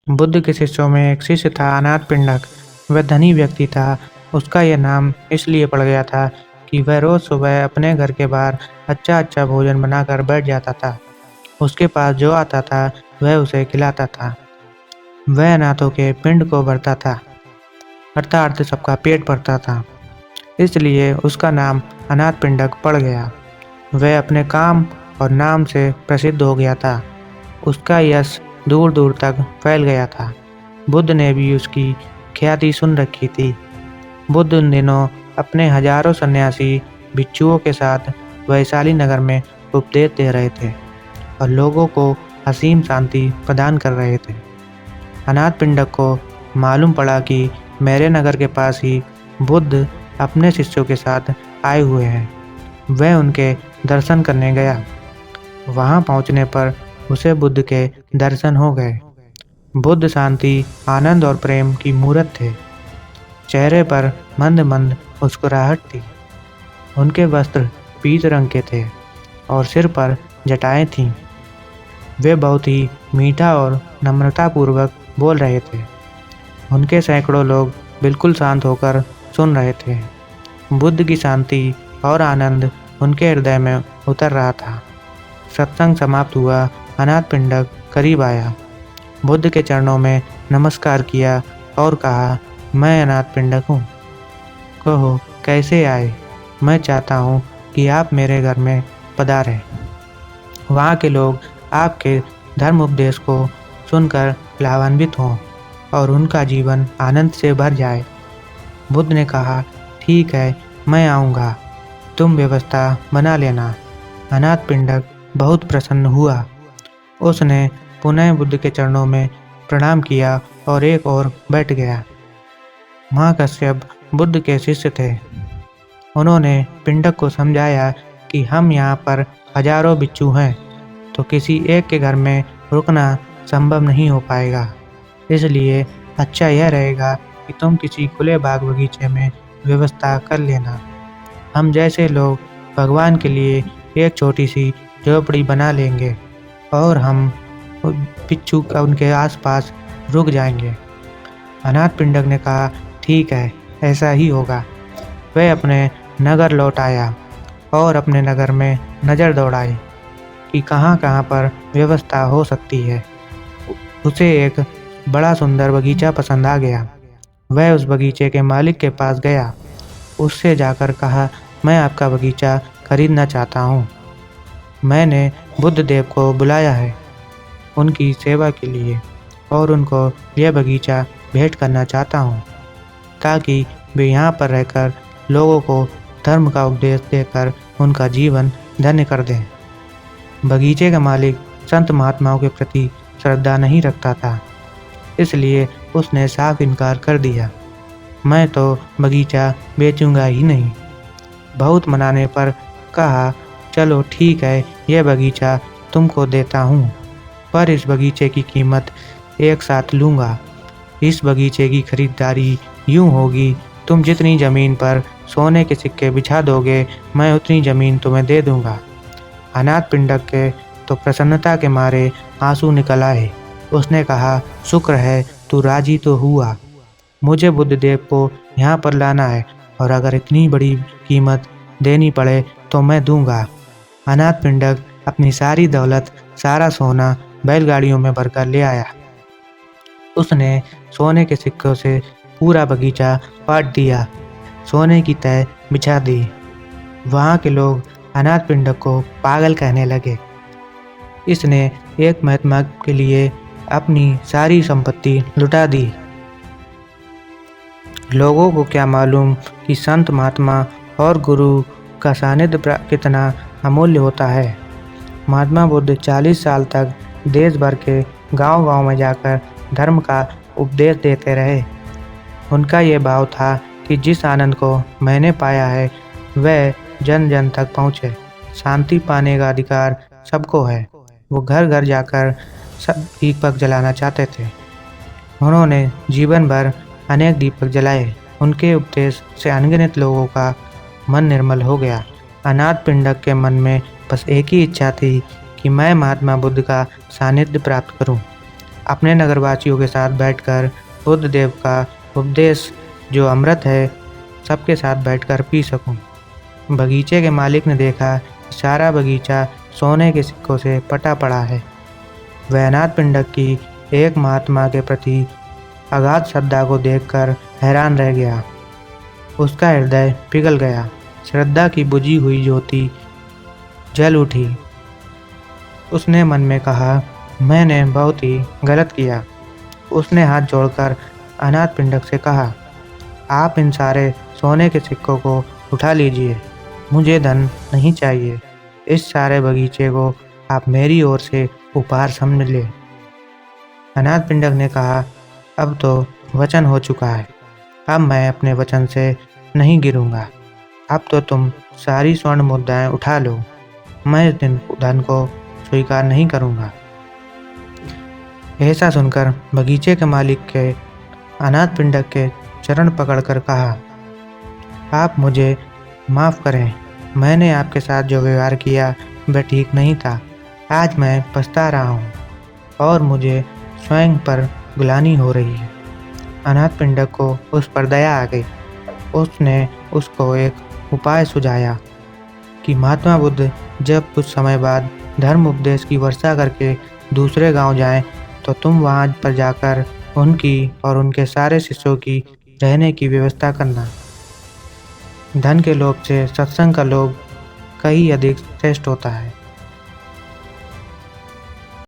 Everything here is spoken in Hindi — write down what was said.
बुद्ध के शिष्यों में एक शिष्य था अनाथ पिंडक। वह धनी व्यक्ति था। उसका यह नाम इसलिए पड़ गया था कि वह रोज सुबह अपने घर के बाहर अच्छा अच्छा भोजन बनाकर बैठ जाता था। उसके पास जो आता था वह उसे खिलाता था। वह अनाथों के पिंड को भरता था, अर्थात सबका पेट भरता था। इसलिए उसका नाम अनाथ पिंडक पड़ गया। वह अपने काम और नाम से प्रसिद्ध हो गया था। उसका यश दूर दूर तक फैल गया था। बुद्ध ने भी उसकी ख्याति सुन रखी थी। बुद्ध उन दिनों अपने हजारों सन्यासी भिक्षुओं के साथ वैशाली नगर में उपदेश दे रहे थे और लोगों को असीम शांति प्रदान कर रहे थे। अनाथ पिंडक को मालूम पड़ा कि मेरे नगर के पास ही बुद्ध अपने शिष्यों के साथ आए हुए हैं। वह उनके दर्शन करने गया। वहां पहुंचने पर उसे बुद्ध के दर्शन हो गए। बुद्ध शांति, आनंद और प्रेम की मूर्त थे। चेहरे पर मंद मंद मुस्कुराहट थी। उनके वस्त्र पीच रंग के थे और सिर पर जटाएं थीं। वे बहुत ही मीठा और नम्रतापूर्वक बोल रहे थे। उनके सैकड़ों लोग बिल्कुल शांत होकर सुन रहे थे। बुद्ध की शांति और आनंद उनके हृदय में उतर रहा था। सत्संग समाप्त हुआ। अनाथ पिंडक करीब आया, बुद्ध के चरणों में नमस्कार किया और कहा, मैं अनाथ पिंडक हूँ। कहो कैसे आए? मैं चाहता हूँ कि आप मेरे घर में पधारें। वहाँ के लोग आपके धर्म उपदेश को सुनकर लाभान्वित हों और उनका जीवन आनंद से भर जाए। बुद्ध ने कहा, ठीक है, मैं आऊँगा। तुम व्यवस्था बना लेना। अनाथ पिंडक बहुत प्रसन्न हुआ। उसने पुनः बुद्ध के चरणों में प्रणाम किया और एक ओर बैठ गया। महाकश्यप बुद्ध के शिष्य थे। उन्होंने पिंडक को समझाया कि हम यहाँ पर हजारों भिक्षु हैं, तो किसी एक के घर में रुकना संभव नहीं हो पाएगा। इसलिए अच्छा यह रहेगा कि तुम किसी खुले बाग बगीचे में व्यवस्था कर लेना। हम जैसे लोग भगवान के लिए एक छोटी सी झोपड़ी बना लेंगे और हम भिक्षु का उनके आसपास रुक जाएंगे। अनाथ पिंडक ने कहा, ठीक है, ऐसा ही होगा। वह अपने नगर लौट आया और अपने नगर में नज़र दौड़ाई कि कहाँ कहाँ पर व्यवस्था हो सकती है। उसे एक बड़ा सुंदर बगीचा पसंद आ गया। वह उस बगीचे के मालिक के पास गया। उससे जाकर कहा, मैं आपका बगीचा खरीदना चाहता हूँ। मैंने बुद्ध देव को बुलाया है उनकी सेवा के लिए और उनको यह बगीचा भेंट करना चाहता हूँ, ताकि वे यहाँ पर रहकर लोगों को धर्म का उपदेश देकर उनका जीवन धन्य कर दें। बगीचे का मालिक संत महात्माओं के प्रति श्रद्धा नहीं रखता था, इसलिए उसने साफ इनकार कर दिया। मैं तो बगीचा बेचूंगा ही नहीं। बहुत मनाने पर कहा, चलो ठीक है, यह बगीचा तुमको देता हूँ, पर इस बगीचे की कीमत एक साथ लूँगा। इस बगीचे की खरीदारी यूँ होगी, तुम जितनी ज़मीन पर सोने के सिक्के बिछा दोगे, मैं उतनी ज़मीन तुम्हें दे दूँगा। अनाथ पिंडक के तो प्रसन्नता के मारे आंसू निकल आए। उसने कहा, शुक्र है तू राजी तो हुआ। मुझे बुद्ध देव को यहाँ पर लाना है और अगर इतनी बड़ी कीमत देनी पड़े तो मैं दूंगा। अनाथ पिंडक अपनी सारी दौलत, सारा सोना बैलगाड़ियों में भरकर ले आया। उसने सोने के सिक्कों से पूरा बगीचा पाट दिया, सोने की तह बिछा दी। वहाँ के लोग अनाथ पिंडक को पागल कहने लगे। इसने एक महात्मा के लिए अपनी सारी संपत्ति लुटा दी। लोगों को क्या मालूम कि संत महात्मा और गुरु का सानिध्य कितना अमूल्य होता है। महात्मा बुद्ध 40 साल तक देश भर के गांव-गांव में जाकर धर्म का उपदेश देते रहे। उनका ये भाव था कि जिस आनंद को मैंने पाया है वह जन जन तक पहुँचे। शांति पाने का अधिकार सबको है। वो घर घर जाकर सब दीपक जलाना चाहते थे। उन्होंने जीवन भर अनेक दीपक जलाए। उनके उपदेश से अनगिनत लोगों का मन निर्मल हो गया। अनाथ पिंडक के मन में बस एक ही इच्छा थी कि मैं महात्मा बुद्ध का सानिध्य प्राप्त करूं। अपने नगरवासियों के साथ बैठकर बुद्धदेव का उपदेश जो अमृत है सबके साथ बैठकर पी सकूं। बगीचे के मालिक ने देखा कि सारा बगीचा सोने के सिक्कों से पटा पड़ा है। वह अनाथ पिंडक की एक महात्मा के प्रति अगाध श्रद्धा को देखकर हैरान रह गया। उसका हृदय पिघल गया। श्रद्धा की बुझी हुई ज्योति जल उठी। उसने मन में कहा, मैंने बहुत ही गलत किया। उसने हाथ जोड़कर अनाथ पिंडक से कहा, आप इन सारे सोने के सिक्कों को उठा लीजिए। मुझे धन नहीं चाहिए। इस सारे बगीचे को आप मेरी ओर से उपहार समझ ले। अनाथ पिंडक ने कहा, अब तो वचन हो चुका है। अब मैं अपने वचन से नहीं गिरूंगा। अब तो तुम सारी स्वर्ण मुद्राएं उठा लो। मैं इस धन को स्वीकार नहीं करूंगा। ऐसा सुनकर बगीचे के मालिक के अनाथ पिंडक के चरण पकड़कर कहा, आप मुझे माफ़ करें। मैंने आपके साथ जो व्यवहार किया वह ठीक नहीं था। आज मैं पछता रहा हूँ और मुझे स्वयं पर ग्लानि हो रही है। अनाथ पिंडक को उस पर दया आ गई। उसने उसको एक उपाय सुझाया कि महात्मा बुद्ध जब कुछ समय बाद धर्म उपदेश की वर्षा करके दूसरे गांव जाएं, तो तुम वहां पर जाकर उनकी और उनके सारे शिष्यों की रहने की व्यवस्था करना। धन के लोभ से सत्संग का लोभ कहीं अधिक श्रेष्ठ होता है।